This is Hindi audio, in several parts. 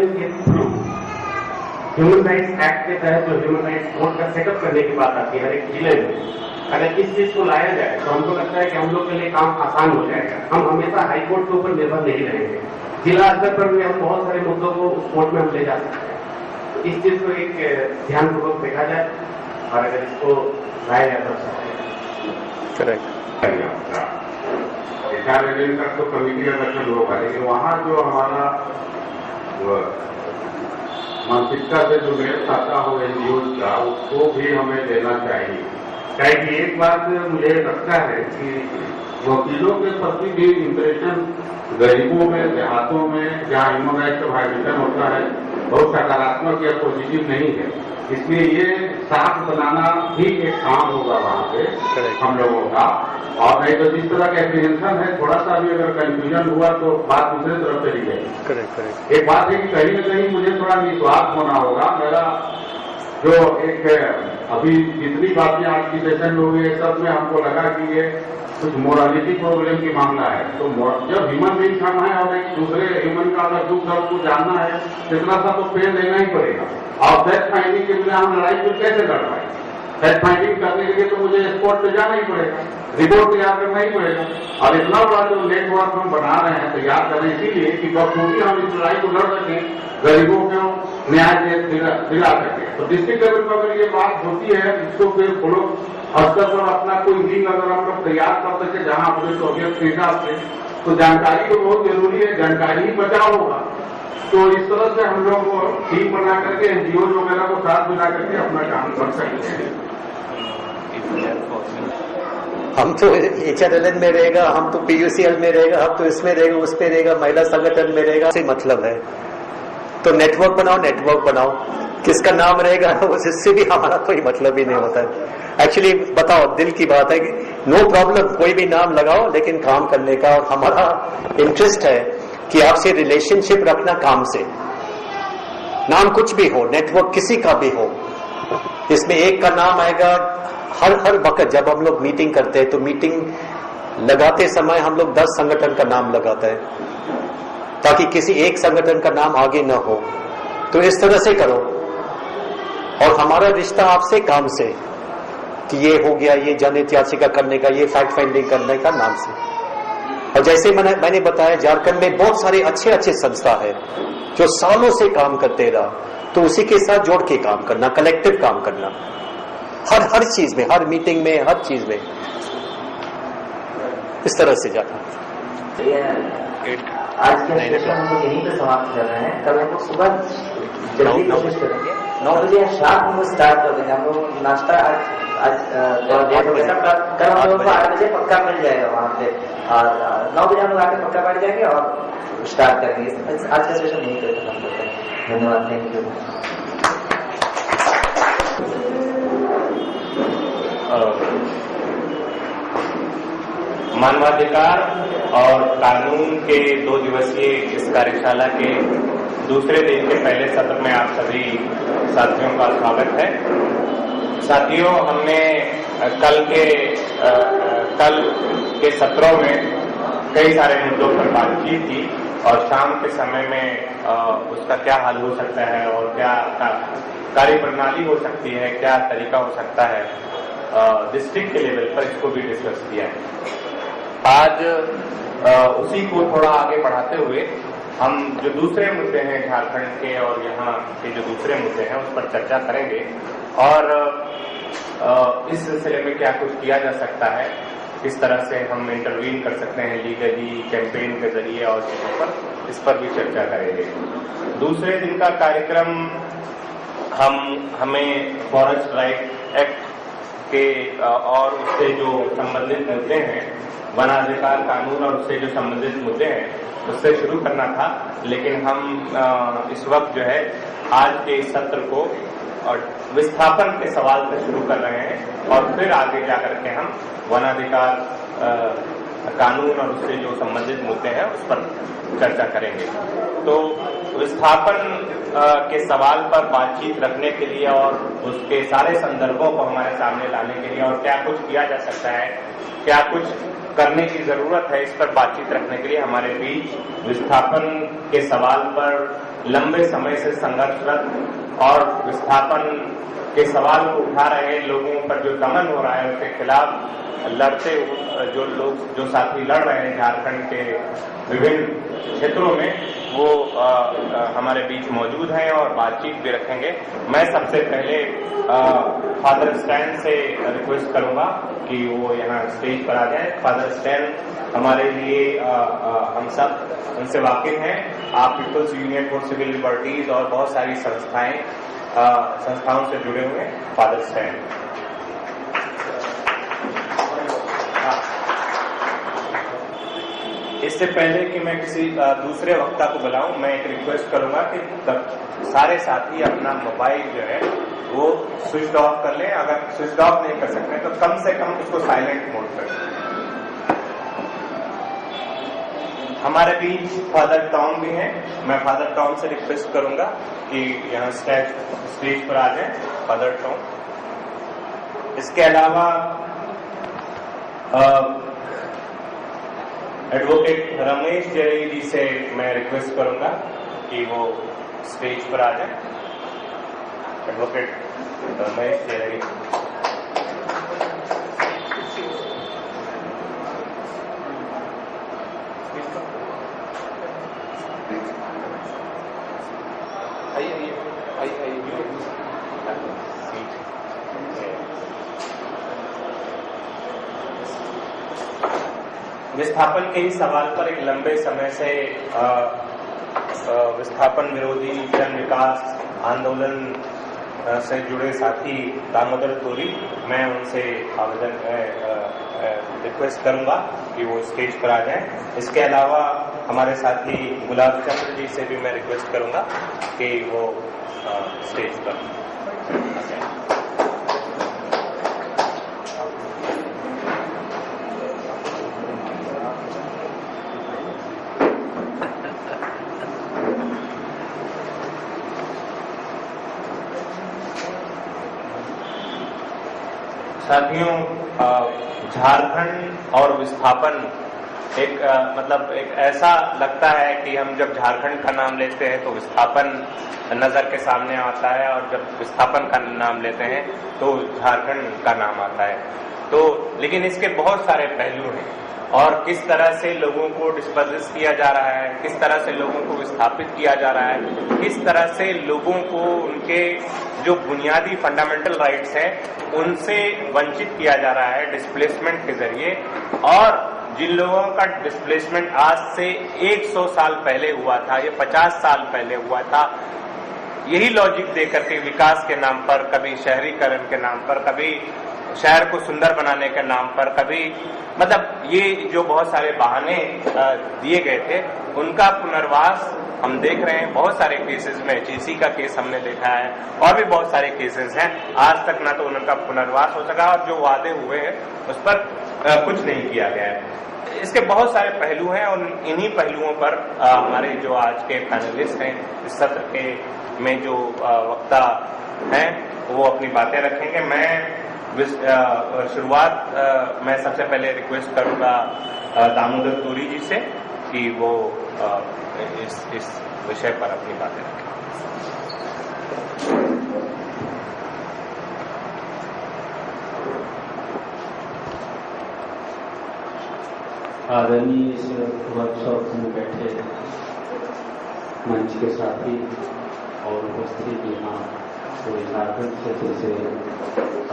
लेवल के थ्रू ह्यूमन राइट्स एक्ट के तहत जो ह्यूमन राइट्स कोर्ट का सेटअप करने की बात आती है हर एक जिले में, अगर इस चीज को लाया जाए तो हमको लगता है कि हम लोग के लिए काम आसान हो जाएगा। हम हमेशा हाईकोर्ट के ऊपर निर्भर नहीं रहेंगे, जिला स्तर पर भी हम बहुत सारे मुद्दों को उस कोर्ट में हम ले जा सकते हैं। तो इस चीज को एक ध्यानपूर्वक देखा जाए और अगर इसको लाया जाए तो करेक्ट। 4 दिन तक तो कमेटी का गठन होगा, लेकिन वहाँ जो हमारा मानसिकता से जो मेल खाता हो एनजीओ का, उसको भी हमें देना चाहिए। क्योंकि एक बात मुझे लगता है कि वकीलों के प्रति भी इम्प्रेशन गरीबों में, देहातों में जहाँ ह्यूमन राइट्स का वायलेशन होता है बहुत सकारात्मक या पॉजिटिव नहीं है। इसलिए ये साफ बनाना भी एक काम होगा वहाँ पे हम लोगों का। और नहीं तो जिस तरह का एप्रीहेंशन है, थोड़ा सा भी अगर कंफ्यूजन हुआ तो बात दूसरे तरफ चली जाएगी। एक बात है कि कहीं न कहीं मुझे थोड़ा विश्वास होना होगा। मेरा जो एक अभी जितनी बातें आज की सेशन में हुई है, सब में हमको लगा कि ये कुछ मोरालिटी प्रॉब्लम की मामला है। तो जब ह्यूमन बींग हम है और एक दूसरे ह्यूमन का अगर दुख दर्द को जानना है, इतना सा तो पेन लेना ही पड़ेगा। और फैक्ट फाइंडिंग के बिना हम लड़ाई को कैसे लड़ पाए? फैक्ट फाइंडिंग करने के लिए तो मुझे स्पॉट पे जाना ही पड़ेगा, रिपोर्ट तैयार करना ही पड़ेगा। और इतना बड़ा जो नेटवर्क हम बना रहे हैं, तैयार कर रहे हैं, इसीलिए कि बखूबी हम इस लड़ाई को लड़ सकें, गरीबों को न्याय दिला सकें। तो डिस्ट्रिक्ट लेवल पर अगर ये बात होती है, इसको फिर ब्लॉक स्तर पर अपना कोई विंग अगर हम लोग तैयार कर सके जहां अपने सोवियत के हिसाब से, तो जानकारी तो बहुत जरूरी है, जानकारी ही बचाव होगा। तो इस तरह से हम लोग टीम बना करके एनजीओ वगैरह को साथ मिला करके अपना काम कर सकते हैं। हम तो HRLN में रहेगा, हम तो PUCL में रहेगा, हम तो इसमें रहेगा, उस पे रहेगा, महिला संगठन में रहेगा, से मतलब है। तो नेटवर्क बनाओ, किसका नाम रहेगा उससे भी हमारा कोई मतलब ही नहीं होता है। एक्चुअली बताओ, दिल की बात है कि नो प्रॉब्लम, कोई भी नाम लगाओ, लेकिन काम करने का। और हमारा इंटरेस्ट है कि आपसे रिलेशनशिप रखना काम से। नाम कुछ भी हो, नेटवर्क किसी का भी हो, इसमें एक का नाम आएगा। हर वक्त जब हम लोग मीटिंग करते हैं तो मीटिंग लगाते समय हम लोग 10 संगठन का नाम लगाते हैं, ताकि किसी एक संगठन का नाम आगे न हो। तो इस तरह से करो। और हमारा रिश्ता आपसे काम से, कि ये हो गया, ये जन याचिका करने का, ये फैक्ट फाइंडिंग करने का नाम से। और जैसे मैंने बताया, झारखंड में बहुत सारे अच्छे संस्था है जो सालों से काम करते रहा, तो उसी के साथ जोड़ के काम करना, कलेक्टिव काम करना, हर चीज में, हर मीटिंग में, हर चीज में, इस तरह से जाना। आज के सेशन हम लोग यहीं पे समाप्त कर रहे हैं। कल हम लोग सुबह जल्दी कोशिश करेंगे, 9 बजे शाम हम लोग स्टार्ट कर देंगे। हम लोग नाश्ता आज कल हम लोगों को 8 बजे पक्का मिल जाएगा वहाँ पे, और 9 बजे हम लोग आके पक्का बैठ जाएंगे और स्टार्ट करेंगे। आज का सेशन यहीं पे खत्म करते हैं। धन्यवाद, थैंक यू। मानवाधिकार और कानून के 2 दिवसीय इस कार्यशाला के दूसरे दिन के पहले सत्र में आप सभी साथियों का स्वागत है। साथियों, हमने कल के सत्रों में कई सारे मुद्दों पर बात की थी, और शाम के समय में उसका क्या हल हो सकता है और क्या कार्य प्रणाली हो सकती है, क्या तरीका हो सकता है, डिस्ट्रिक्ट के लेवल पर इसको भी डिस्कस किया है। आज उसी को थोड़ा आगे बढ़ाते हुए हम जो दूसरे मुद्दे हैं झारखंड के और यहाँ के जो दूसरे मुद्दे हैं उस पर चर्चा करेंगे, और इस सिलसिले में क्या कुछ किया जा सकता है, किस तरह से हम इंटरवीन कर सकते हैं लीगली, कैंपेन के जरिए और चीजों पर, इस पर भी चर्चा करेंगे। दूसरे दिन का कार्यक्रम हमें फॉरेस्ट राइट एक्ट के और उससे जो संबंधित मुद्दे हैं, वनाधिकार कानून और उससे जो संबंधित मुद्दे हैं, उससे शुरू करना था। लेकिन हम इस वक्त जो है आज के इस सत्र को और विस्थापन के सवाल से शुरू कर रहे हैं, और फिर आगे जाकर के हम वनाधिकार कानून और उससे जो संबंधित मुद्दे हैं उस पर चर्चा करेंगे। तो विस्थापन के सवाल पर बातचीत रखने के लिए और उसके सारे संदर्भों को हमारे सामने लाने के लिए, और क्या कुछ किया जा सकता है, क्या कुछ करने की जरूरत है, इस पर बातचीत रखने के लिए हमारे बीच विस्थापन के सवाल पर लंबे समय से संघर्षरत और विस्थापन के सवाल को उठा रहे लोगों पर जो दमन हो रहा है उसके खिलाफ लड़ते जो साथी लड़ रहे हैं झारखंड के विभिन्न क्षेत्रों में, वो हमारे बीच मौजूद हैं और बातचीत भी रखेंगे। मैं सबसे पहले फादर स्टैन से रिक्वेस्ट करूंगा कि वो यहाँ स्टेज पर आ जाए। फादर स्टैन हमारे लिए हम सब उनसे वाकिफ हैं। आप People's Union for Civil Liberties और बहुत सारी संस्थाओं से जुड़े हुए हैं। Father Stan. इससे पहले कि मैं किसी दूसरे वक्ता को बुलाऊं, मैं एक रिक्वेस्ट करूंगा कि सारे साथी अपना मोबाइल जो है वो स्विच ऑफ कर लें। अगर स्विच ऑफ नहीं कर सकते तो कम से कम उसको साइलेंट मोड पर। हमारे बीच फादर टॉम भी हैं। मैं फादर टॉम से रिक्वेस्ट करूंगा कि यहाँ स्टेज पर आ जाए फादर टॉम। इसके अलावा एडवोकेट रमेश जैन जी से मैं रिक्वेस्ट करूंगा कि वो स्टेज पर आ जाए। एडवोकेट रमेश जैन। विस्थापन के ही सवाल पर एक लंबे समय से विस्थापन विरोधी जन विकास आंदोलन से जुड़े साथी दामोदर तोरी, मैं उनसे रिक्वेस्ट करूंगा कि वो स्टेज पर आ जाएं। इसके अलावा हमारे साथी गुलाब चंद्र जी से भी मैं रिक्वेस्ट करूंगा कि वो स्टेज पर आ जाएं। साथियों, झारखंड और विस्थापन एक एक ऐसा लगता है कि हम जब झारखंड का नाम लेते हैं तो विस्थापन नजर के सामने आता है, और जब विस्थापन का नाम लेते हैं तो झारखंड का नाम आता है। तो लेकिन इसके बहुत सारे पहलू हैं, और किस तरह से लोगों को डिस्पर्स किया जा रहा है, किस तरह से लोगों को विस्थापित किया जा रहा है, किस तरह से लोगों को उनके जो बुनियादी फंडामेंटल राइट्स हैं उनसे वंचित किया जा रहा है डिस्प्लेसमेंट के जरिए। और जिन लोगों का डिस्प्लेसमेंट आज से 100 साल पहले हुआ था, ये 50 साल पहले हुआ था, यही लॉजिक देकर के विकास के नाम पर, कभी शहरीकरण के नाम पर, कभी शहर को सुंदर बनाने के नाम पर, कभी ये जो बहुत सारे बहाने दिए गए थे, उनका पुनर्वास हम देख रहे हैं। बहुत सारे केसेस में, जीसी का केस हमने देखा है, और भी बहुत सारे केसेस हैं। आज तक ना तो उनका पुनर्वास हो सका, और जो वादे हुए हैं उस पर कुछ नहीं किया गया है। इसके बहुत सारे पहलू हैं, और इन्हीं पहलुओं पर हमारे जो आज के पैनलिस्ट हैं इस सत्र के में जो वक्ता हैं वो अपनी बातें रखेंगे। मैं शुरुआत मैं सबसे पहले रिक्वेस्ट करूंगा दामोदर तोरी जी से कि वो इस विषय पर अपनी बातें रखें। आदरणीय इस वर्कशॉप में बैठे मंच के साथी और उपस्थित यहाँ पूरे झारखंड क्षेत्र से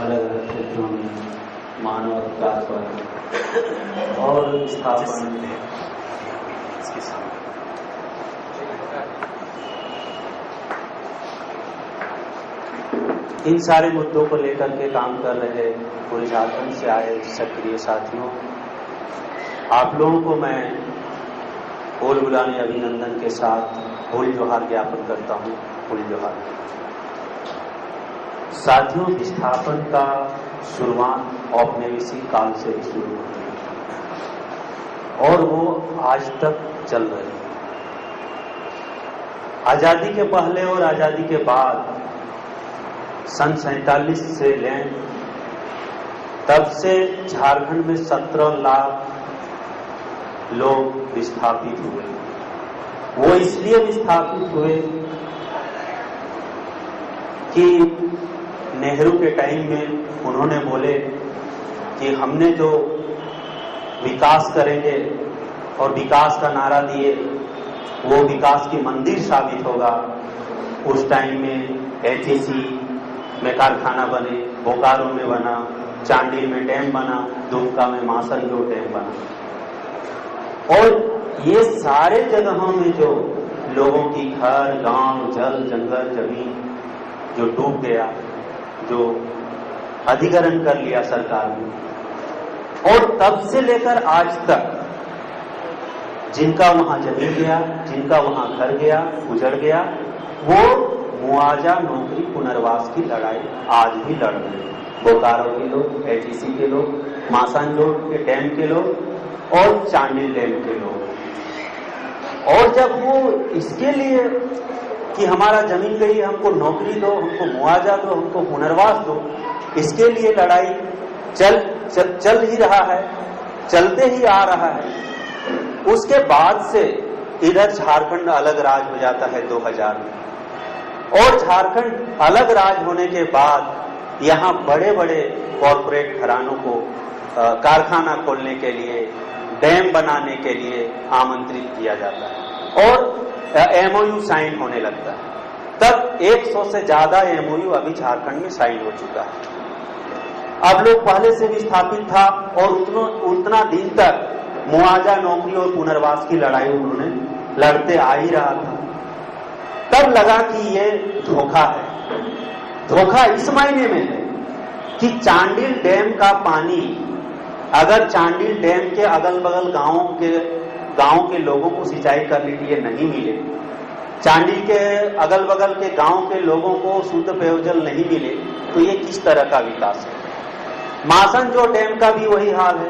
अलग अलग क्षेत्रों में मानव अधिकार पर और विस्थापन इन सारे मुद्दों को लेकर के काम कर रहे पूरे झारखंड से आए सक्रिय साथियों, आप लोगों को मैं फूल गुलामी अभिनंदन के साथ होली जोहार ज्ञापन करता हूँ। होली जोहार। साथियों, विस्थापन का शुरुआत औपनिवेशिक काल से ही शुरू होती है और वो आज तक चल रही है। आजादी के पहले और आजादी के बाद सन 47 से लें तब से झारखंड में 17 लाख लोग विस्थापित हुए। वो इसलिए विस्थापित हुए कि नेहरू के टाइम में उन्होंने बोले कि हमने जो विकास करेंगे और विकास का नारा दिए वो विकास की मंदिर साबित होगा। उस टाइम में एचईसी में कारखाना बने, बोकारो में बना, चांडिल में डैम बना, दुमका में मासनजोर डैम बना। और ये सारे जगहों में जो लोगों की घर, गांव, जल, जंगल, जमीन जो डूब गया, जो अधिग्रहण कर लिया सरकार ने, और तब से लेकर आज तक जिनका वहां जमीन गया, जिनका वहां घर गया, उजड़ गया, वो मुआवजा नौकरी पुनर्वास की लड़ाई आज भी लड़ रहे हैं। बोकारो के लोग, एचईसी के लोग, मासनजोर के डैम के लोग और चांडिल डैम के लोग। और जब वो इसके लिए कि हमारा जमीन गई, हमको नौकरी दो, हमको मुआवजा दो, हमको पुनर्वास दो, इसके लिए लड़ाई चल ही रहा है, चलते ही आ रहा है। उसके बाद से इधर झारखंड अलग राज हो जाता है 2000 में, और झारखंड अलग राज होने के बाद यहाँ बड़े बड़े कॉरपोरेट घरानों को कारखाना खोलने के लिए, डैम बनाने के लिए आमंत्रित किया जाता है और एमओयू साइन होने लगता है। तब 100 से ज्यादा एमओयू अभी झारखंड में साइन हो चुका है। अब लोग पहले से भी स्थापित था और उतना दिन तक मुआवजा नौकरी और पुनर्वास की लड़ाई उन्होंने लड़ते आ ही रहा था। तब लगा कि ये धोखा है। धोखा इस मायने में है कि चांडिल डैम का पानी अगर चांडिल डैम के अगल बगल गांव के लोगों को सिंचाई करने के लिए नहीं मिले, चांडिल के अगल बगल के गांव के लोगों को शुद्ध पेयजल नहीं मिले, तो ये किस तरह का विकास है। मासनजोर डैम का भी वही हाल है।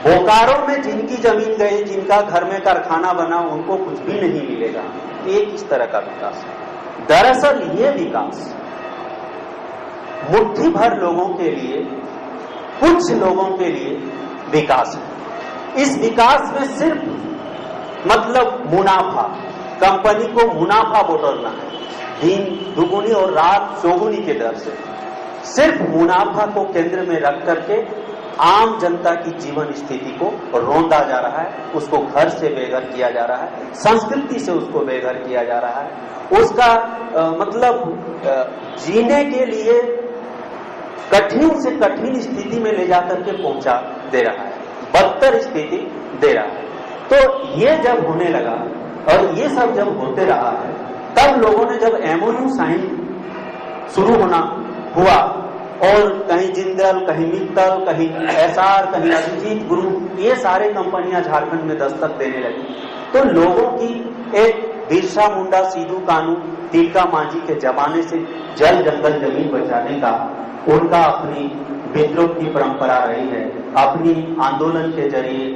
बोकारो में जिनकी जमीन गई, जिनका घर में कारखाना बना, उनको कुछ भी नहीं मिलेगा। ये किस तरह का विकास है। दरअसल ये विकास मुट्ठी भर लोगों के लिए, कुछ लोगों के लिए विकास है। इस विकास में सिर्फ मतलब मुनाफा, कंपनी को मुनाफा बटोरना है, दिन दुगुनी और रात चौगुनी के दर से सिर्फ मुनाफा को केंद्र में रख करके आम जनता की जीवन स्थिति को रौंदा जा रहा है, उसको घर से बेघर किया जा रहा है, संस्कृति से उसको बेघर किया जा रहा है, उसका मतलब जीने के लिए कठिन से कठिन स्थिति में ले जाकर के पहुंचा दे रहा है, बदतर स्थिति दे रहा है। तो ये जब होने लगा और ये सब जब होते रहा है, तब लोगों ने जब एमओयू साइन शुरू हुआ और कहीं जिंदल, कहीं मित्तल, कहीं एसआर, कहीं अभिजीत ग्रुप, ये सारे कंपनियां झारखंड में दस्तक देने लगी, तो लोगों की एक बिरसा मुंडा, सिद्धू कानू, तिलका मांझी के जमाने से जल जंगल जमीन बचाने का उनका अपनी विद्रोह की परंपरा रही है। अपनी आंदोलन के जरिए,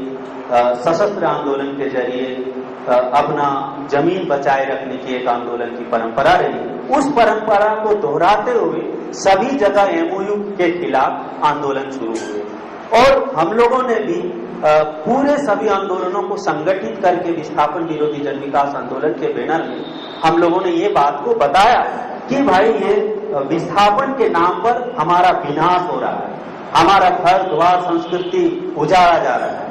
सशस्त्र आंदोलन के जरिए अपना जमीन बचाए रखने की एक आंदोलन की परंपरा रही। उस परंपरा को दोहराते हुए सभी जगह एमओयू के खिलाफ आंदोलन शुरू हुए और हम लोगों ने भी पूरे सभी आंदोलनों को संगठित करके विस्थापन विरोधी जन विकास आंदोलन के बैनर में हम लोगों ने ये बात को बताया कि भाई ये विस्थापन के नाम पर हमारा विनाश हो रहा है, हमारा घर द्वार संस्कृति उजाड़ा जा रहा है।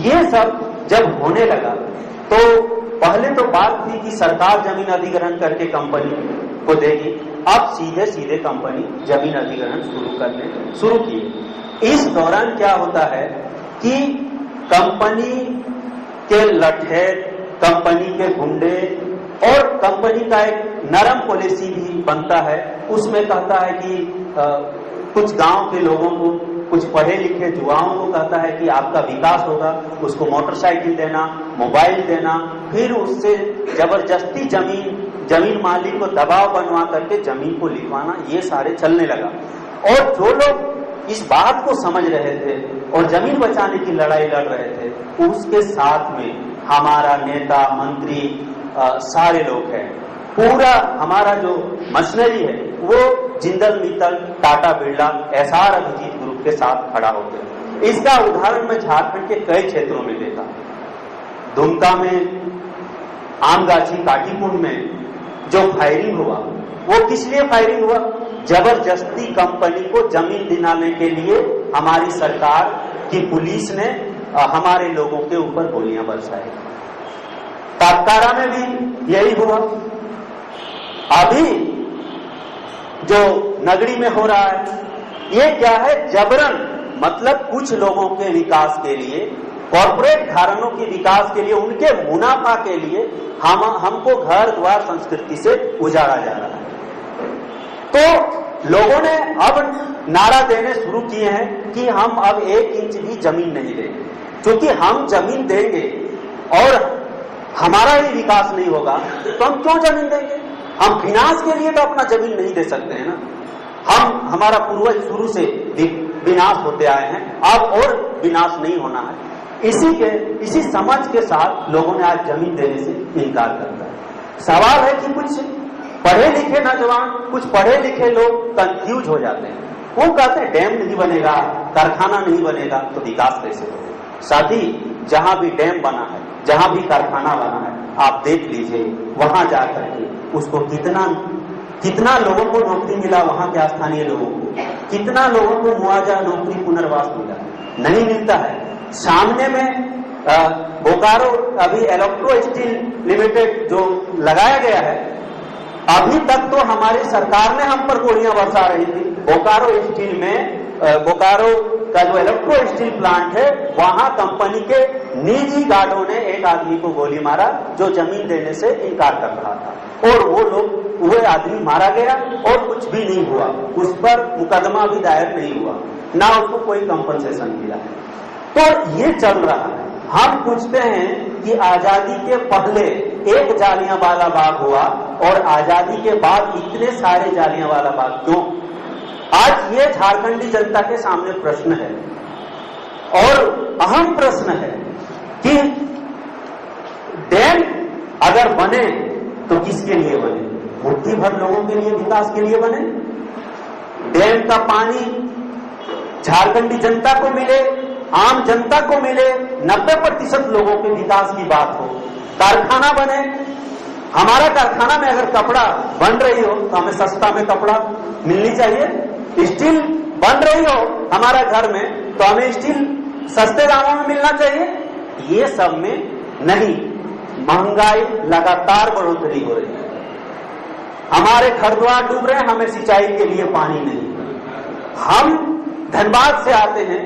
ये सब जब होने लगा तो पहले तो बात थी कि सरकार जमीन अधिग्रहण करके कंपनी को देगी, अब सीधे सीधे कंपनी जमीन अधिग्रहण शुरू की। इस दौरान क्या होता है कि कंपनी के लठेर, कंपनी के गुंडे और कंपनी का एक नरम पॉलिसी भी बनता है। उसमें कहता है कि कुछ गांव के लोगों को, कुछ पढ़े लिखे युवाओं को कहता है कि आपका विकास होगा, उसको मोटरसाइकिल देना, मोबाइल देना, फिर उससे जबरदस्ती जमीन मालिक को दबाव बनवा करके जमीन को लिखवाना, ये सारे चलने लगा। और जो लोग इस बात को समझ रहे थे और जमीन बचाने की लड़ाई लड़ रहे थे, उसके साथ में हमारा नेता, मंत्री, सारे लोग हैं। पूरा हमारा जो मशीनरी है वो जिंदल, मित्तल, टाटा, बिरला, एसआर, अभिजीत ग्रुप के साथ खड़ा होते हैं। इसका उदाहरण मैं झारखंड के कई क्षेत्रों में देखा। दुमका में, आमगाछी, काटीपुर में जो फायरिंग हुआ, वो किस लिए फायरिंग हुआ? जबरदस्ती कंपनी को जमीन दिलाने के लिए हमारी सरकार की पुलिस ने हमारे लोगों के ऊपर गोलियां बरसाई। तापकारा में भी यही हुआ। अभी जो नगरी में हो रहा है, ये क्या है? जबरन, मतलब कुछ लोगों के विकास के लिए, कॉर्पोरेट घरानों के विकास के लिए, उनके मुनाफा के लिए हमको घर द्वार संस्कृति से उजाड़ा जा रहा है। तो लोगों ने अब नारा देने शुरू किए हैं कि हम अब 1 इंच भी जमीन नहीं देंगे, क्योंकि हम जमीन देंगे और हमारा ही विकास नहीं होगा तो हम क्यों जमीन देंगे? हम विनाश के लिए तो अपना जमीन नहीं दे सकते हैं ना। हमारा पूर्वज शुरू से विनाश होते आए हैं, अब और विनाश नहीं होना है। इसी समझ के साथ लोगों ने आज जमीन देने से इनकार करता है। सवाल है कि कुछ पढ़े लिखे नौजवान, कुछ पढ़े लिखे लोग कंफ्यूज हो जाते हैं। वो कहते हैं डैम नहीं बनेगा, कारखाना नहीं बनेगा तो विकास कैसे होगा? साथी, जहां भी डैम बना है, जहां भी कारखाना बना है, आप देख लीजिए वहां जाकर के उसको कितना लोगों को नौकरी मिला, वहां के स्थानीय लोगों को कितना लोगों को मुआवजा, नौकरी, पुनर्वास मिला? नहीं मिलता है। सामने में बोकारो अभी इलेक्ट्रो स्टील लिमिटेड जो लगाया गया है, अभी तक तो हमारी सरकार ने हम पर गोलियां बरसा रही थी। बोकारो स्टील में, बोकारो का जो इलेक्ट्रो स्टील प्लांट है, वहां कंपनी के निजी गार्डों ने एक आदमी को गोली मारा जो जमीन देने से इनकार कर रहा था, और वो आदमी मारा गया और कुछ भी नहीं हुआ। उस पर मुकदमा भी दायर नहीं हुआ, ना उसको कोई कंपनसेशन मिला। तो ये चल रहा है। हम पूछते हैं कि आजादी के पहले एक जालियांवाला बाग हुआ और आजादी के बाद इतने सारे जालियांवाला बाग क्यों? आज ये झारखंडी जनता के सामने प्रश्न है, और अहम प्रश्न है कि डैम अगर बने तो किसके लिए बने? मुट्ठी भर लोगों के लिए, विकास के लिए बने? डैम का पानी झारखंडी जनता को मिले, आम जनता को मिले, 90% लोगों के विकास की बात हो। कारखाना बने, हमारा कारखाना में अगर कपड़ा बन रही हो तो हमें सस्ता में कपड़ा मिलनी चाहिए। स्टील बन रही हो हमारा घर में तो हमें स्टील सस्ते दामों में मिलना चाहिए। ये सब में नहीं, महंगाई लगातार बढ़ोतरी हो रही है। हमारे घर द्वार डूब रहे हैं, हमें सिंचाई के लिए पानी नहीं। हम धनबाद से आते हैं,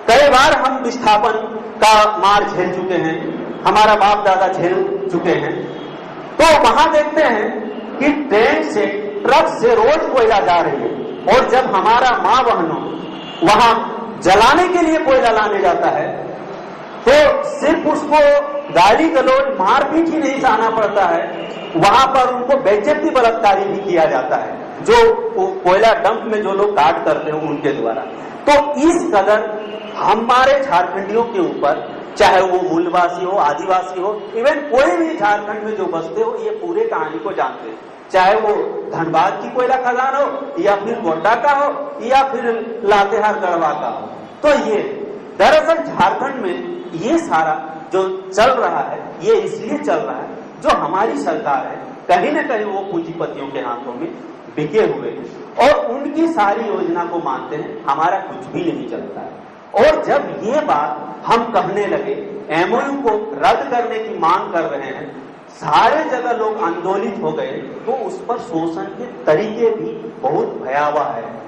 कई बार हम विस्थापन का मार झेल चुके हैं, हमारा बाप दादा झेल चुके हैं। तो वहां देखते हैं कि ट्रेन से, ट्रक से रोज कोयला जा रही है, और जब हमारा माँ बहनों वहां जलाने के लिए कोयला लाने जाता है तो सिर्फ उसको गाली गलौज, मारपीट ही नहीं सहना पड़ता है, वहां पर उनको बेइज्जती बलात्कारी भी किया जाता है, जो कोयला डंप में जो लोग काट करते हैं उनके द्वारा। तो इस कदर हमारे झारखंडियों के ऊपर, चाहे वो मूलवासी हो, आदिवासी हो, इवन कोई भी झारखंड में जो बसते हो, ये पूरे कहानी को जानते हैं। चाहे वो धनबाद की कोयला खदान हो, या फिर गोड्डा का हो, या फिर लातेहार गढ़वा का हो। तो ये दरअसल झारखंड में ये सारा जो चल रहा है, ये इसलिए चल रहा है, जो हमारी सरकार है कहीं न कहीं वो पूंजीपतियों के हाथों में बिके हुए हैं और उनकी सारी योजना को मानते हैं, हमारा कुछ भी नहीं चलता है। और जब ये बात हम कहने लगे, एमओयू को रद्द करने की मांग कर रहे हैं, सारे जगह लोग आंदोलित हो गए, तो उस पर शोषण के तरीके भी बहुत भयावह है।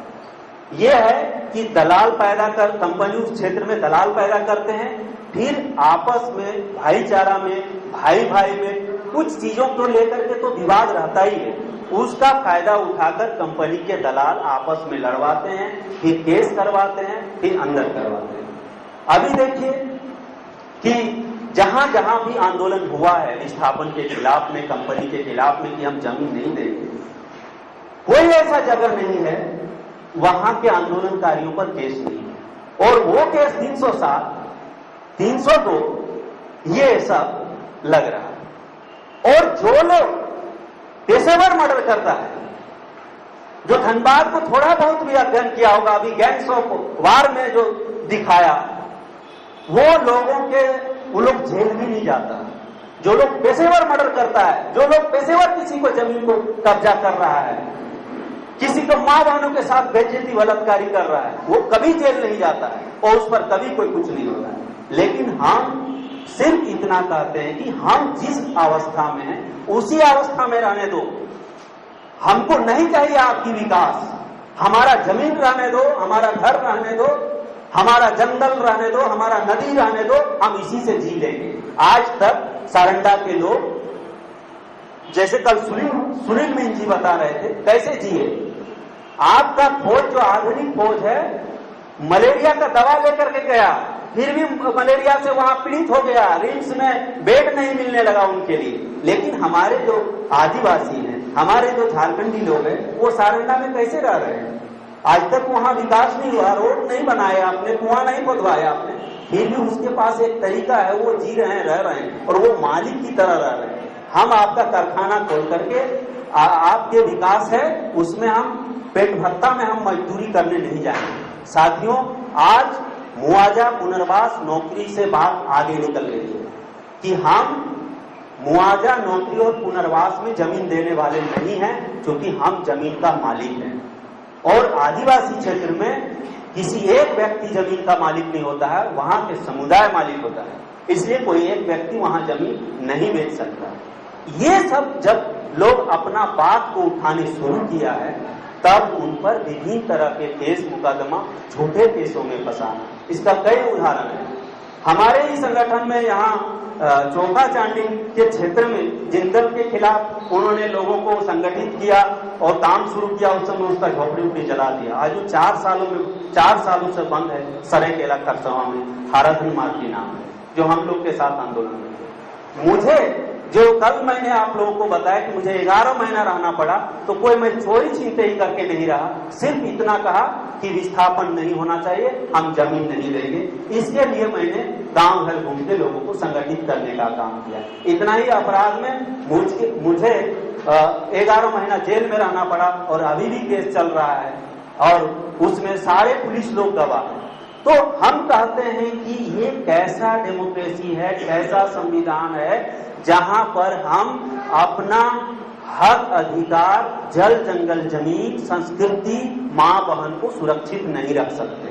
यह है कि दलाल पैदा कर, कंपनी उस क्षेत्र में दलाल पैदा करते हैं, फिर आपस में भाईचारा में, भाई भाई में कुछ चीजों को लेकर के तो विवाद रहता ही है, उसका फायदा उठाकर कंपनी के दलाल आपस में लड़वाते हैं, फिर केस करवाते हैं, फिर अंदर करवाते हैं। अभी देखिए कि जहां जहां भी आंदोलन हुआ है विस्थापन के खिलाफ में, कंपनी के खिलाफ में, कि हम जमीन नहीं देंगे, कोई ऐसा जगह नहीं है वहां के आंदोलनकारियों पर केस नहीं है। और वो केस 307, 302 ये सब लग रहा है। और जो लोग पेशेवर मर्डर करता है, जो धनबाद को थोड़ा बहुत भी अध्ययन किया होगा, अभी गैंग्स ऑफ वार में जो दिखाया, वो लोग जेल भी नहीं जाता, जो लोग पेशेवर मर्डर करता है, जो लोग पेशेवर किसी को जमीन को कब्जा कर रहा है, किसी को मां बहनों के साथ बेइज्जती बलात्कारी कर रहा है, वो कभी जेल नहीं जाता है और उस पर कभी कोई कुछ नहीं होता है। लेकिन हम सिर्फ इतना कहते हैं कि हम जिस अवस्था में हैं उसी अवस्था में रहने दो। हमको नहीं चाहिए आपकी विकास, हमारा जमीन रहने दो, हमारा घर रहने दो, हमारा जंगल रहने दो, हमारा नदी रहने दो, हम इसी से जी लेंगे। आज तक सारंडा के लोग, जैसे कल सुनील मीन जी बता रहे थे, कैसे जिए। आपका फौज जो आधुनिक फौज है, मलेरिया का दवा लेकर के गया, फिर भी मलेरिया से वहां पीड़ित हो गया, रिम्स में बेड नहीं मिलने लगा उनके लिए। लेकिन हमारे जो आदिवासी हैं, हमारे जो झारखंडी लोग हैं, वो सारंडा में कैसे रह रहे हैं? आज तक वहां विकास नहीं हुआ, रोड नहीं बनाया आपने, कुआं नहीं खोदवाया आपने, फिर भी उसके पास एक तरीका है, वो जी रहे हैं, रह रहे हैं और वो मालिक की तरह रह रहे हैं। हम आपका कारखाना खोल करके आपके विकास है उसमें हम पेट भत्ता में हम मजदूरी करने नहीं जाएंगे। साथियों, आज मुआवजा पुनर्वास नौकरी से बात आगे निकल रही है कि हम मुआवजा नौकरी और पुनर्वास में जमीन देने वाले नहीं हैं, क्योंकि हम जमीन का मालिक हैं। और आदिवासी क्षेत्र में किसी एक व्यक्ति जमीन का मालिक नहीं होता है, वहां के समुदाय मालिक होता है। इसलिए कोई एक व्यक्ति वहां जमीन नहीं बेच सकता। ये सब जब लोग अपना बात को उठाने शुरू किया है, तब उन पर विभिन्न तरह के केस मुकदमा झूठे केसों में फंसाना, इसका कई उदाहरण है। हमारे ही संगठन में यहाँ चौका चांडी के क्षेत्र में जिंदल के खिलाफ उन्होंने लोगों को संगठित किया और काम शुरू किया। उस समय उसका झोपड़ी उपड़ी जला दिया। आज वो 4 सालों से बंद है सरायकेला खरसावां में, हाराधन मार्ग के नाम है, जो हम लोग के साथ आंदोलन में थे। मुझे जो कल मैंने आप लोगों को बताया कि मुझे 11 महीना रहना पड़ा, तो कोई मैं चोरी छीनते ही करके नहीं रहा, सिर्फ इतना कहा कि विस्थापन नहीं होना चाहिए, हम जमीन नहीं देंगे। इसके लिए मैंने गांव घर घूम के लोगों को संगठित करने का काम किया। इतना ही अपराध में मुझे 11 महीना जेल में रहना पड़ा और अभी भी केस चल रहा है और उसमें सारे पुलिस लोग गवाह हैं। तो हम कहते हैं कि ये कैसा डेमोक्रेसी है, कैसा संविधान है, जहां पर हम अपना हक अधिकार, जल जंगल जमीन, संस्कृति, मां बहन को सुरक्षित नहीं रख सकते।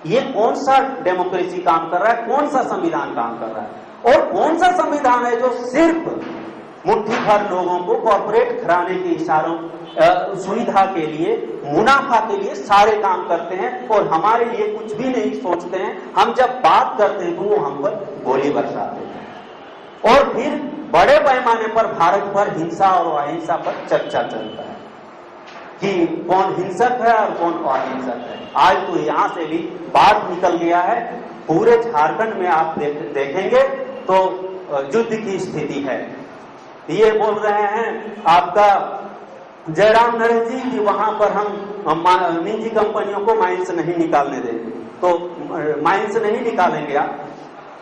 ये कौन सा डेमोक्रेसी काम कर रहा है, कौन सा संविधान काम कर रहा है? और कौन सा संविधान है जो सिर्फ मुट्ठी भर लोगों को कॉर्पोरेट घराने के इशारों सुविधा के लिए, मुनाफा के लिए सारे काम करते हैं और हमारे लिए कुछ भी नहीं सोचते हैं। हम जब बात करते हैं तो वो हम पर गोली बरसाते हैं और फिर बड़े पैमाने पर भारत पर हिंसा और अहिंसा पर चर्चा चलता है कि कौन हिंसक है और कौन अहिंसक है। आज तो यहाँ से भी बात निकल गया है। पूरे झारखंड में आप देखेंगे तो युद्ध की स्थिति है। ये बोल रहे हैं आपका जयराम नरेश जी कि वहां पर हम निजी कंपनियों को माइंस नहीं निकालने देंगे, तो माइंस नहीं निकालेंगे आप,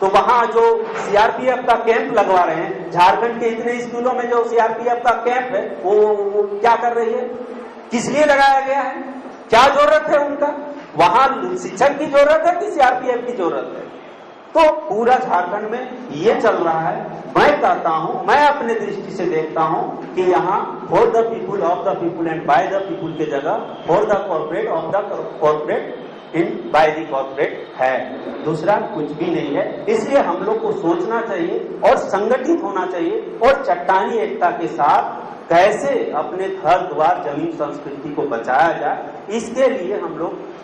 तो वहां जो सीआरपीएफ का कैंप लगवा रहे हैं, झारखंड के इतने स्कूलों में जो सीआरपीएफ का कैंप है वो क्या कर रही है, किस लिए लगाया गया है, क्या जरूरत है उनका? वहां शिक्षक की जरूरत है कि सीआरपीएफ की जरूरत है? तो पूरा झारखंड में ये चल रहा है। मैं कहता हूं, मैं अपने दृष्टि से देखता हूं कि यहाँ for the people, of the people and by the people के जगह for the corporate, of the corporate, in by the corporate है, दूसरा कुछ भी नहीं है। इसलिए हम लोग को सोचना चाहिए और संगठित होना चाहिए और चट्टानी एकता के साथ कैसे अपने घर द्वार जमीन संस्कृति को बचाया जाए, इसके लिए हम लोग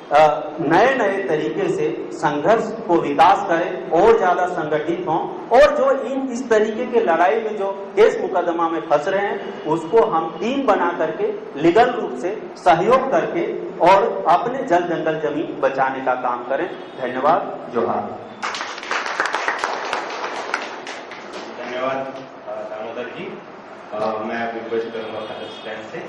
नए नए तरीके से संघर्ष को विकास करें और ज्यादा संगठित हों और जो इस तरीके के लड़ाई में जो केस मुकदमा में फंस रहे हैं उसको हम टीम बना करके लीगल रूप से सहयोग करके और अपने जल जंगल जमीन बचाने का काम करें। धन्यवाद। जोहार। धन्यवाद दामोदर जी। मैं रिक्वेस्ट करूंगा स्टैंड से।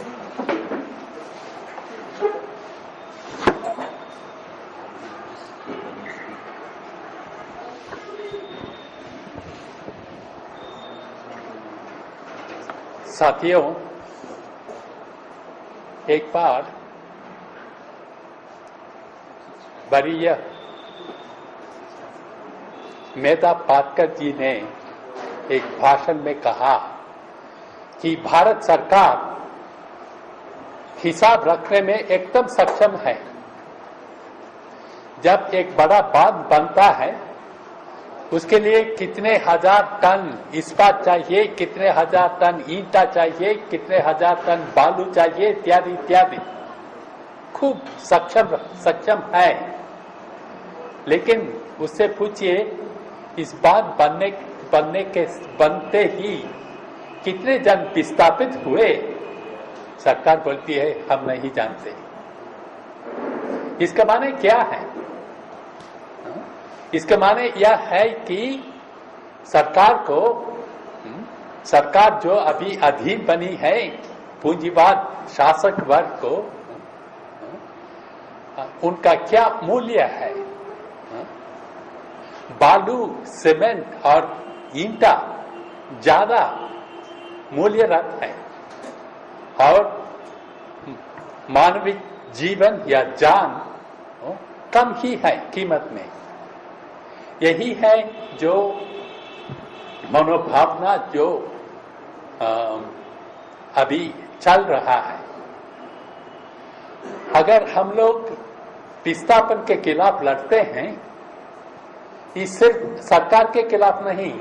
साथियों, एक बार वरीय मेधा पाटकर जी ने एक भाषण में कहा कि भारत सरकार हिसाब रखने में एकदम सक्षम है। जब एक बड़ा बांध बनता है उसके लिए कितने हजार टन इस्पात चाहिए, कितने हजार टन ईंटा चाहिए, कितने हजार टन बालू चाहिए, इत्यादि इत्यादि, खूब सक्षम है। लेकिन उससे पूछिए इस बात बनते ही कितने जन विस्थापित हुए, सरकार बोलती है हम नहीं जानते। इसका माने क्या है? इसका माने यह है कि सरकार जो अभी अधीन बनी है पूंजीवाद शासक वर्ग को, उनका क्या मूल्य है? बालू, सीमेंट और ईंटा ज्यादा मूल्यरत है और मानविक जीवन या जान कम ही है कीमत में। यही है जो मनोभावना जो अभी चल रहा है। अगर हम लोग विस्थापन के खिलाफ लड़ते हैं, ये सिर्फ सरकार के खिलाफ नहीं,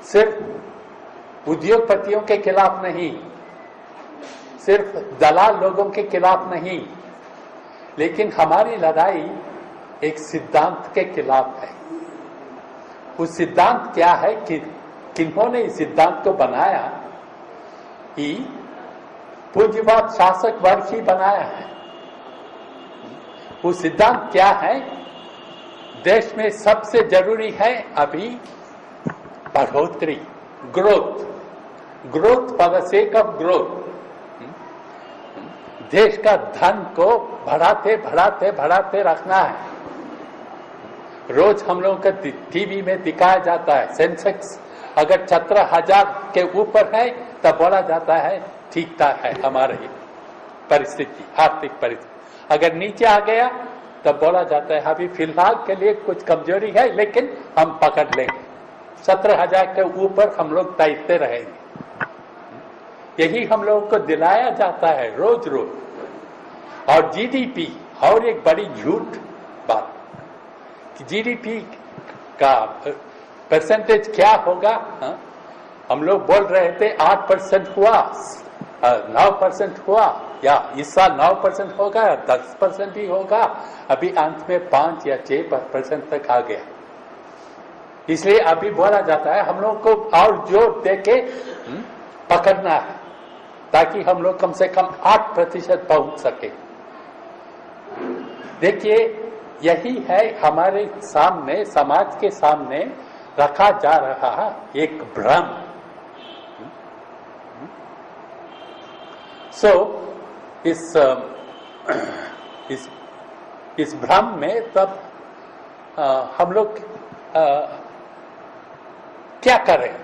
सिर्फ उद्योगपतियों के खिलाफ नहीं, सिर्फ दलाल लोगों के खिलाफ नहीं, लेकिन हमारी लड़ाई एक सिद्धांत के खिलाफ है। उस सिद्धांत क्या है कि किन्होंने इस सिद्धांत को बनाया? कि पूंजीवाद शासक वर्ग ही बनाया है। वो सिद्धांत क्या है? देश में सबसे जरूरी है अभी बढ़ोतरी, growth for the sake of growth. देश का धन को बढ़ाते रखना है। रोज हम लोगों का टीवी में दिखाया जाता है, सेंसेक्स अगर 17,000 के ऊपर है तब बोला जाता है ठीक ठाक है हमारी परिस्थिति, आर्थिक परिस्थिति। अगर नीचे आ गया तब बोला जाता है अभी फिलहाल के लिए कुछ कमजोरी है लेकिन हम पकड़ लेंगे। 17,000 के ऊपर हम लोग तैरते रहेंगे। यही हम लोगों को दिलाया जाता है रोज रोज। और जीडीपी, और एक बड़ी झूठ बात कि जीडीपी का परसेंटेज क्या होगा? हम लोग बोल रहे थे 8% हुआ, 9% हुआ, या इस साल 9% होगा या 10% ही होगा। अभी अंत में 5 या 6% तक आ गया। इसलिए अभी बोला जाता है हम लोग को और जोर देके पकड़ना है ताकि हम लोग कम से कम 8% पहुंच सके। देखिए, यही है हमारे सामने, समाज के सामने रखा जा रहा एक भ्रम। इस भ्रम में तब हम लोग क्या करें?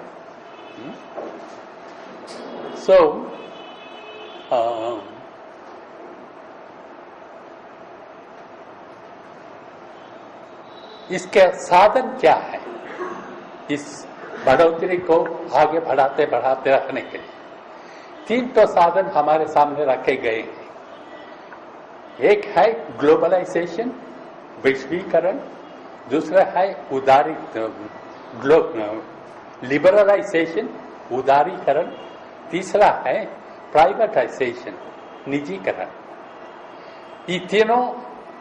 इसके साधन क्या है इस बढ़ोतरी को आगे बढ़ाते रखने के लिए? 3 तो साधन हमारे सामने रखे गए हैं। एक है ग्लोबलाइजेशन, वैश्वीकरण, दूसरा है लिबरलाइजेशन, उदारीकरण, तीसरा है प्राइवेटाइजेशन, निजीकरण। ये तीनों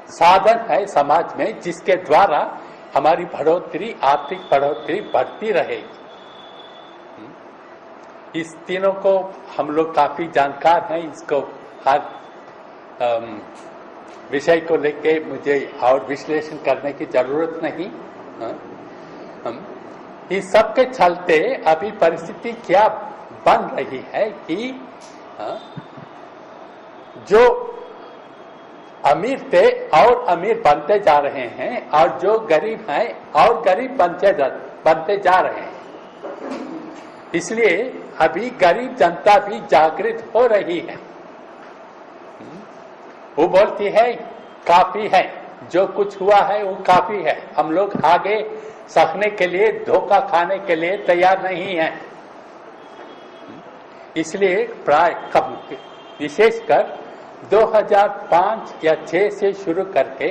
साधन है समाज में जिसके द्वारा हमारी बढ़ोतरी, आर्थिक बढ़ोतरी बढ़ती रहेगी। इस तीनों को हम लोग काफी जानकार हैं। इसको हर विषय को लेके मुझे और विश्लेषण करने की जरूरत नहीं। इस सब के चलते अभी परिस्थिति क्या बन रही है कि जो अमीर थे और अमीर बनते जा रहे हैं और जो गरीब हैं और गरीब बनते जा रहे हैं। इसलिए अभी गरीब जनता भी जागृत हो रही है। वो बोलती है काफी है, जो कुछ हुआ है वो काफी है। हम लोग आगे सहने के लिए, धोखा खाने के लिए तैयार नहीं हैं। इसलिए प्राय कम विशेषकर 2005 या 6 से शुरू करके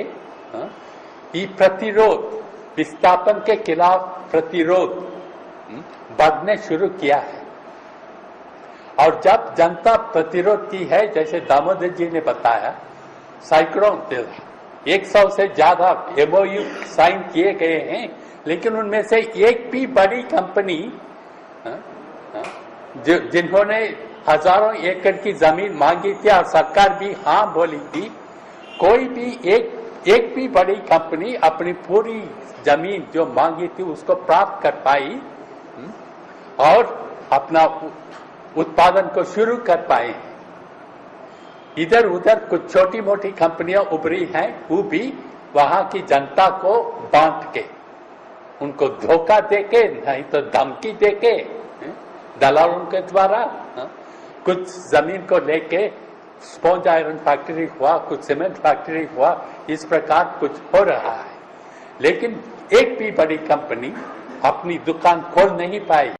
ये प्रतिरोध, विस्थापन के खिलाफ प्रतिरोध बढ़ने शुरू किया है। और जब जनता प्रतिरोध की है, जैसे दामोदर जी ने बताया, सैकड़ों 100 से ज्यादा MOU साइन किए गए हैं, लेकिन उनमें से एक भी बड़ी कंपनी जिन्होंने हजारों एकड़ की जमीन मांगी थी और सरकार भी हाँ बोली थी, कोई भी एक भी बड़ी कंपनी अपनी पूरी जमीन जो मांगी थी उसको प्राप्त कर पाई और अपना उत्पादन को शुरू कर पाए। इधर उधर कुछ छोटी मोटी कंपनियां उभरी हैं, वो भी वहां की जनता को बांट के, उनको धोखा देके, नहीं तो धमकी देके, दलालों के द्वारा कुछ जमीन को लेके स्पॉन्ज आयरन फैक्ट्री हुआ, कुछ सीमेंट फैक्ट्री हुआ, इस प्रकार कुछ हो रहा है। लेकिन एक भी बड़ी कंपनी अपनी दुकान खोल नहीं पाई।